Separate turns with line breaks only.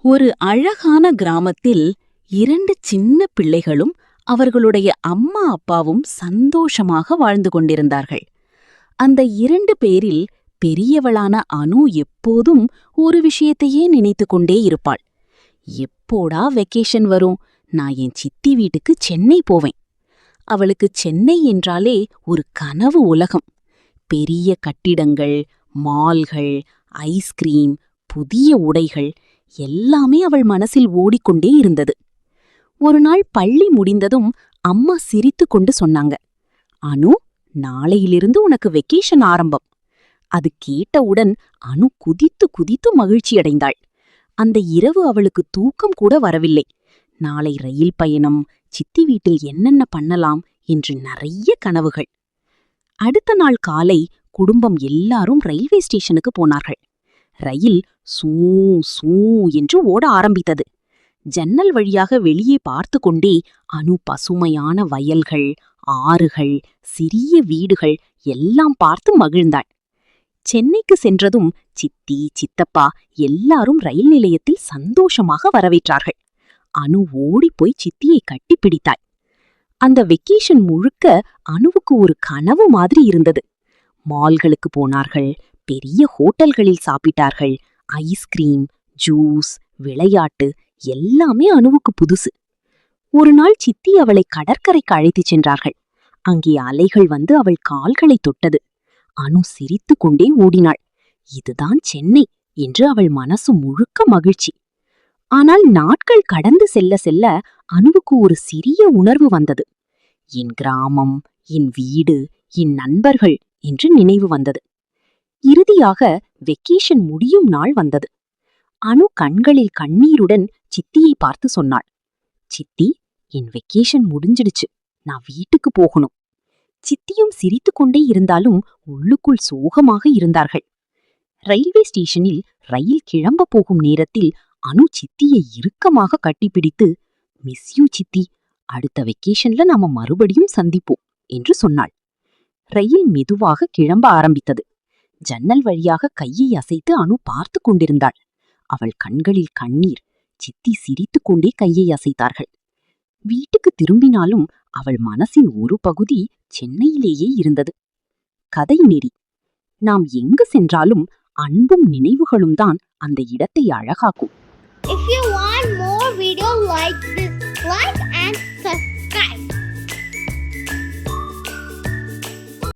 ஒரு அழகான கிராமத்தில் 2 சின்ன பிள்ளைகளும் அவர்களுடைய அம்மா அப்பாவும் சந்தோஷமாக வாழ்ந்து கொண்டிருந்தார்கள். அந்த 2 பேரில் பெரியவளான அனு எப்போதும் ஒரு விஷயத்தையே நினைத்து கொண்டே இருப்பாள். எப்போடா வெக்கேஷன் வரும், நான் என் சித்தி வீட்டுக்கு சென்னை போவேன். அவளுக்கு சென்னை என்றாலே ஒரு கனவு உலகம். பெரிய கட்டிடங்கள், மால்கள், ஐஸ்கிரீம், புதிய உடைகள் எல்லாமே அவள் மனசில் ஓடிக்கொண்டே இருந்தது. ஒரு நாள் பள்ளி முடிந்ததும் அம்மா சிரித்து கொண்டு சொன்னாங்க, அனு, நாளையிலிருந்து உனக்கு வெக்கேஷன் ஆரம்பம். அது கேட்டவுடன் அனு குதித்து குதித்து மகிழ்ச்சியடைந்தாள். அந்த இரவு அவளுக்கு தூக்கம் கூட வரவில்லை. நாளை ரயில் பயணம், சித்தி வீட்டில் என்னென்ன பண்ணலாம் என்று நிறைய கனவுகள். அடுத்த நாள் காலை குடும்பம் எல்லாரும் ரயில்வே ஸ்டேஷனுக்கு போனார்கள். ரயில் சூ சூ என்று ஓட ஆரம்பித்தது. ஜன்னல் வழியாக வெளியே பார்த்து கொண்டே அனு பசுமையான வயல்கள், ஆறுகள், சிறிய வீடுகள் எல்லாம் பார்த்து மகிழ்ந்தாள். சென்னைக்கு சென்றதும் சித்தி, சித்தப்பா எல்லாரும் ரயில் நிலையத்தில் சந்தோஷமாக வரவேற்றார்கள். அனு ஓடிப்போய் சித்தியை கட்டிப்பிடித்தாள். அந்த வெக்கேஷன் முழுக்க அனுவுக்கு ஒரு கனவு மாதிரி இருந்தது. மால்களுக்கு போனார்கள், பெரிய ஹோட்டல்களில் சாப்பிட்டார்கள். ஐஸ்கிரீம், ஜூஸ், விளையாட்டு எல்லாமே அனுவுக்கு புதுசு. ஒரு நாள் சித்தி அவளை கடற்கரைக்கு அழைத்துச் சென்றார்கள். அங்கே அலைகள் வந்து அவள் கால்களை தொட்டது. அனு சிரித்து கொண்டே ஓடினாள். இதுதான் சென்னை என்று அவள் மனசு முழுக்க மகிழ்ச்சி. ஆனால் நாட்கள் கடந்து செல்ல செல்ல அனுவுக்கு ஒரு சிறிய உணர்வு வந்தது. என் கிராமம், என் வீடு, என் நண்பர்கள் என்று நினைவு வந்தது. இறுதியாக வெக்கேஷன் முடியும் நாள் வந்தது. அனு கண்களில் கண்ணீருடன் சித்தியை பார்த்து சொன்னாள், சித்தி, என் வெக்கேஷன் முடிஞ்சிடுச்சு, நான் வீட்டுக்கு போகணும். சித்தியும் சிரித்து கொண்டே இருந்தாலும் உள்ளுக்குள் சோகமாக இருந்தார்கள். ரயில்வே ஸ்டேஷனில் ரயில் கிளம்ப போகும் நேரத்தில் அனு சித்தியை இறுக்கமாக கட்டிப்பிடித்து, மிஸ் யூ சித்தி, அடுத்த வெக்கேஷன்ல நாம மறுபடியும் சந்திப்போம் என்று சொன்னாள். ரயில் மெதுவாக கிளம்ப ஆரம்பித்தது. ஜன்னல் வழியாக கையை அசைத்து அனு பார்த்து கொண்டிருந்தாள். அவள் கண்களில் கண்ணீர். சித்தி சிரித்து கொண்டே கையை அசைத்தார்கள். வீட்டுக்கு திரும்பினாலும் அவள் மனசின் ஒரு பகுதி சென்னையிலேயே இருந்தது. கதை நெறி: நாம் எங்கு சென்றாலும் அன்பும் நினைவுகளும் தான் அந்த இடத்தை அழகாக்கும்.
If you want more videos like this, like